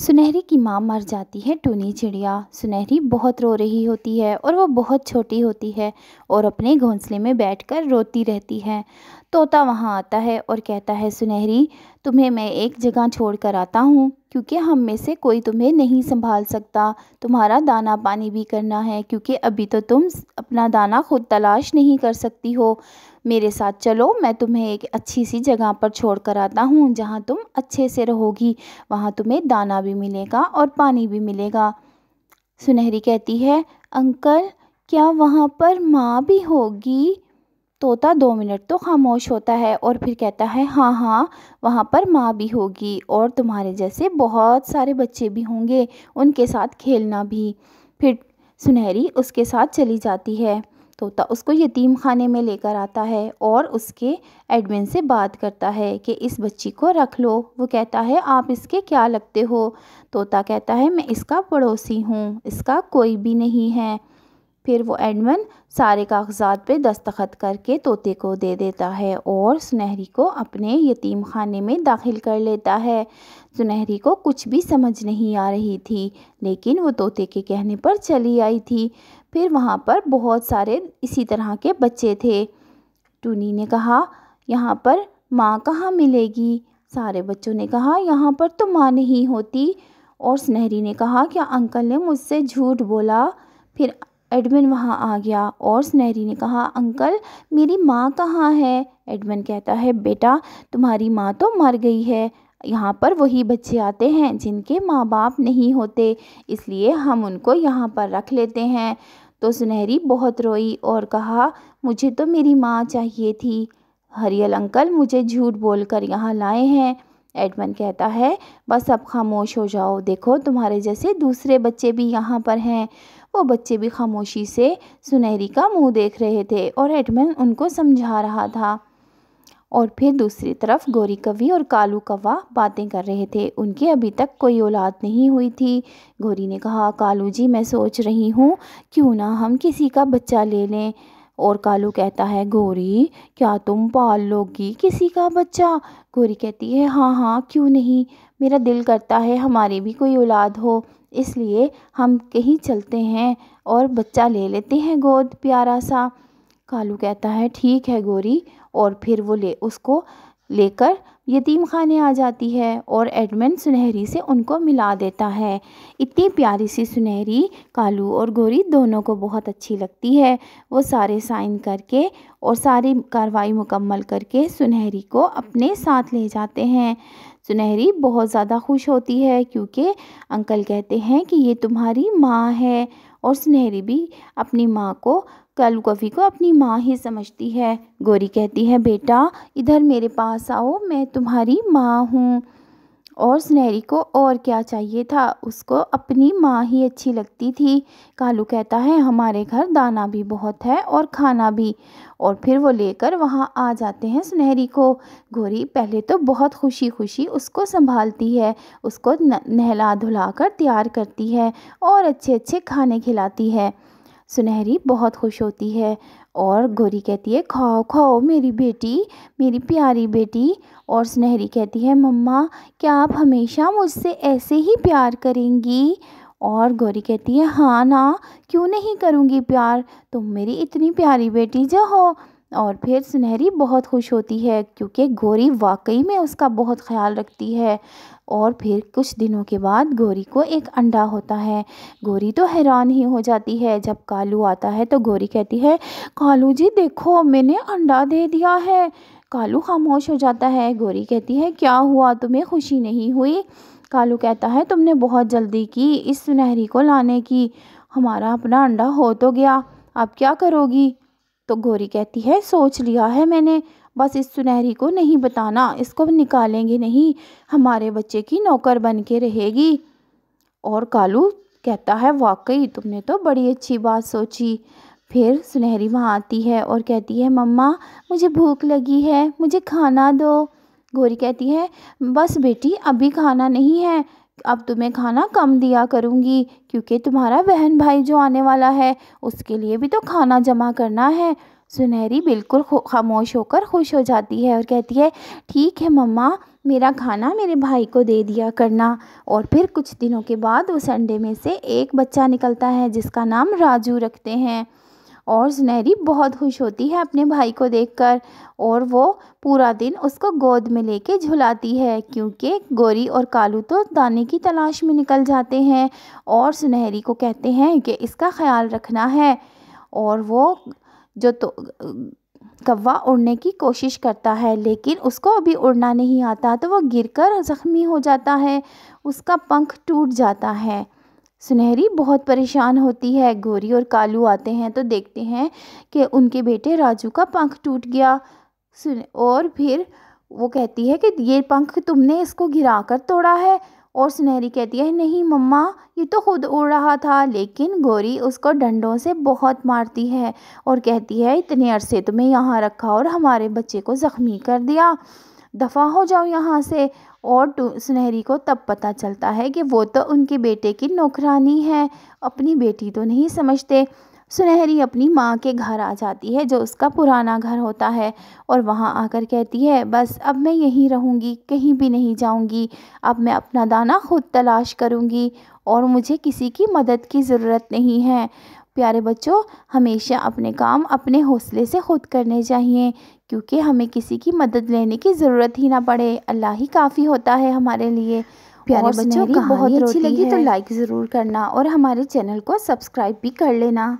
سنہری کی ماں مر جاتی ہے۔ ٹونی چڑیا سنہری بہت رو رہی ہوتی ہے اور وہ بہت چھوٹی ہوتی ہے اور اپنے گھونسلے میں بیٹھ کر روتی رہتی ہے۔ طوطا وہاں آتا ہے اور کہتا ہے سنہری تمہیں میں ایک جگہ چھوڑ کر آتا ہوں کیونکہ ہم میں سے کوئی تمہیں نہیں سنبھال سکتا۔ تمہارا دانا پانی بھی کرنا ہے کیونکہ ابھی تو تم اپنا دانا خود تلاش نہیں کر سکتی ہو۔ میرے ساتھ چلو، میں تمہیں ایک اچھی سی جگہ پر چھوڑ کر آتا ہوں جہاں تم اچھے سے رہو گی۔ وہاں تمہیں دانا بھی ملے گا اور پانی بھی ملے گا۔ سنہری کہتی ہے انکل کیا وہاں پر ماں بھی ہوگی؟ طوطا 2 منٹ تو خاموش ہوتا ہے اور پھر کہتا ہے ہاں ہاں وہاں پر ماں بھی ہوگی اور تمہارے جیسے بہت سارے بچے بھی ہوں گے، ان کے ساتھ کھیلنا بھی۔ پھر سنہری اس کے ساتھ چلی جاتی ہے۔ طوطا اس کو یتیم خانے میں لے کر آتا ہے اور اس کے ایڈمن سے بات کرتا ہے کہ اس بچی کو رکھ لو۔ وہ کہتا ہے آپ اس کے کیا لگتے ہو؟ طوطا کہتا ہے میں اس کا پڑوسی ہوں، اس کا کوئی بھی نہیں ہے۔ پھر وہ ایڈمن سارے کاغذات پہ دستخط کر کے طوطے کو دے دیتا ہے اور سنہری کو اپنے یتیم خانے میں داخل کر لیتا ہے۔ سنہری کو کچھ بھی سمجھ نہیں آ رہی تھی لیکن وہ طوطے کے کہنے پر چلی آئی تھی۔ پھر وہاں پر بہت سارے اسی طرح کے بچے تھے۔ ٹونی نے کہا یہاں پر ماں کہاں ملے گی؟ سارے بچوں نے کہا یہاں پر تو ماں نہیں ہوتی، اور سنہری نے کہا کیا انکل نے مجھ سے جھوٹ بولا؟ پھر ایڈمن وہاں آ گیا اور سنہری نے کہا انکل میری ماں کہاں ہے؟ ایڈمن کہتا ہے بیٹا تمہاری ماں تو مر گئی ہے، یہاں پر وہی بچے آتے ہیں جن کے ماں باپ نہیں ہوتے، اس لیے ہم ان کو یہاں پر رکھ لیتے ہیں۔ تو سنہری بہت روئی اور کہا مجھے تو میری ماں چاہیے تھی، ہریل انکل مجھے جھوٹ بول کر یہاں لائے ہیں۔ ایڈمن کہتا ہے بس اب خاموش ہو جاؤ، دیکھو تمہارے جیسے دوسرے بچے بھی یہاں پر ہیں۔ وہ بچے بھی خاموشی سے سنہری کا منہ دیکھ رہے تھے اور ایڈمن ان کو سمجھا رہا تھا۔ اور پھر دوسری طرف گوری کوی اور کالو کوا باتیں کر رہے تھے، ان کی ابھی تک کوئی اولاد نہیں ہوئی تھی۔ گوری نے کہا کالو جی میں سوچ رہی ہوں کیوں نہ ہم کسی کا بچہ لے لیں، اور کالو کہتا ہے گوری کیا تم پال لو گی کسی کا بچہ؟ گوری کہتی ہے ہاں ہاں کیوں نہیں، میرا دل کرتا ہے ہماری بھی کوئی اولاد ہو، اس لیے ہم کہیں چلتے ہیں اور بچہ لے لیتے ہیں گود پیارا سا۔ کالو کہتا ہے ٹھیک ہے گوری، اور پھر وہ اس کو لے کر یتیم خانے آ جاتی ہے اور ایڈمن سنہری سے ان کو ملا دیتا ہے۔ اتنی پیاری سی سنہری کالو اور گوری دونوں کو بہت اچھی لگتی ہے۔ وہ سارے سائن کر کے اور ساری کارروائی مکمل کر کے سنہری کو اپنے ساتھ لے جاتے ہیں۔ سنہری بہت زیادہ خوش ہوتی ہے کیونکہ انکل کہتے ہیں کہ یہ تمہاری ماں ہے، اور سنہری بھی اپنی ماں کو کالو کوی کو اپنی ماں ہی سمجھتی ہے۔ گوری کہتی ہے بیٹا ادھر میرے پاس آؤ، میں تمہاری ماں ہوں، اور سنہری کو اور کیا چاہیے تھا، اس کو اپنی ماں ہی اچھی لگتی تھی۔ کالو کہتا ہے ہمارے گھر دانا بھی بہت ہے اور کھانا بھی، اور پھر وہ لے کر وہاں آ جاتے ہیں سنہری کو۔ گوری پہلے تو بہت خوشی خوشی اس کو سنبھالتی ہے، اس کو نہلا دھلا کر تیار کرتی ہے اور اچھے اچھے کھانے کھلاتی ہے۔ سنہری بہت خوش ہوتی ہے اور گوری کہتی ہے کھاؤ کھاؤ میری بیٹی، میری پیاری بیٹی، اور سنہری کہتی ہے مما کیا آپ ہمیشہ مجھ سے ایسے ہی پیار کریں گی؟ اور گوری کہتی ہے ہاں نا کیوں نہیں کروں گی پیار، تم میری اتنی پیاری بیٹی جو ہو۔ اور پھر سنہری بہت خوش ہوتی ہے کیونکہ گوری واقعی میں اس کا بہت خیال رکھتی ہے۔ اور پھر کچھ دنوں کے بعد گوری کو ایک انڈا ہوتا ہے۔ گوری تو حیران ہی ہو جاتی ہے، جب کالو آتا ہے تو گوری کہتی ہے کالو جی دیکھو میں نے انڈا دے دیا ہے۔ کالو خاموش ہو جاتا ہے۔ گوری کہتی ہے کیا ہوا، تمہیں خوشی نہیں ہوئی؟ کالو کہتا ہے تم نے بہت جلدی کی اس سنہری کو لانے کی، ہمارا اپنا انڈا ہو تو گیا، اب کیا کرو گی؟ تو گوری کہتی ہے سوچ لیا ہے میں نے، بس اس سنہری کو نہیں بتانا، اس کو نکالیں گے نہیں، ہمارے بچے کی نوکر بن کے رہے گی۔ اور کالو کہتا ہے واقعی تم نے تو بڑی اچھی بات سوچی۔ پھر سنہری وہاں آتی ہے اور کہتی ہے مما مجھے بھوک لگی ہے، مجھے کھانا دو۔ گوری کہتی ہے بس بیٹی ابھی کھانا نہیں ہے، اب تمہیں کھانا کم دیا کروں گی کیونکہ تمہارا بہن بھائی جو آنے والا ہے اس کے لیے بھی تو کھانا جمع کرنا ہے۔ سنہری بالکل خاموش ہو کر خوش ہو جاتی ہے اور کہتی ہے ٹھیک ہے مما میرا کھانا میرے بھائی کو دے دیا کرنا۔ اور پھر کچھ دنوں کے بعد اس انڈے میں سے ایک بچہ نکلتا ہے جس کا نام راجو رکھتے ہیں، اور سنہری بہت خوش ہوتی ہے اپنے بھائی کو دیکھ کر، اور وہ پورا دن اس کو گود میں لے کے جھلاتی ہے، کیونکہ گوری اور کالو تو دانے کی تلاش میں نکل جاتے ہیں اور سنہری کو کہتے ہیں کہ اس کا خیال رکھنا ہے۔ اور وہ جو تو کوا اڑنے کی کوشش کرتا ہے، لیکن اس کو ابھی اڑنا نہیں آتا، تو وہ گر کر زخمی ہو جاتا ہے، اس کا پنکھ ٹوٹ جاتا ہے۔ سنہری بہت پریشان ہوتی ہے۔ گوری اور کالو آتے ہیں تو دیکھتے ہیں کہ ان کے بیٹے راجو کا پنکھ ٹوٹ گیا، اور پھر وہ کہتی ہے کہ یہ پنکھ تم نے اس کو گرا کر توڑا ہے، اور سنہری کہتی ہے نہیں مما، یہ تو خود اڑ رہا تھا، لیکن گوری اس کو ڈنڈوں سے بہت مارتی ہے اور کہتی ہے اتنے عرصے تمہیں یہاں رکھا اور ہمارے بچے کو زخمی کر دیا، دفع ہو جاؤ یہاں سے۔ اور سنہری کو تب پتہ چلتا ہے کہ وہ تو ان کے بیٹے کی نوکرانی ہے، اپنی بیٹی تو نہیں سمجھتے۔ سنہری اپنی ماں کے گھر آ جاتی ہے جو اس کا پرانا گھر ہوتا ہے، اور وہاں آ کر کہتی ہے بس اب میں یہیں رہوں گی، کہیں بھی نہیں جاؤں گی، اب میں اپنا دانہ خود تلاش کروں گی اور مجھے کسی کی مدد کی ضرورت نہیں ہے۔ پیارے بچوں، ہمیشہ اپنے کام اپنے حوصلے سے خود کرنے چاہیے، کیونکہ ہمیں کسی کی مدد لینے کی ضرورت ہی نہ پڑے، اللہ ہی کافی ہوتا ہے ہمارے لیے۔ پیارے بچوں، کہانی اچھی لگی تو لائک ضرور کرنا اور ہمارے چینل کو سبسکرائب بھی کر لینا۔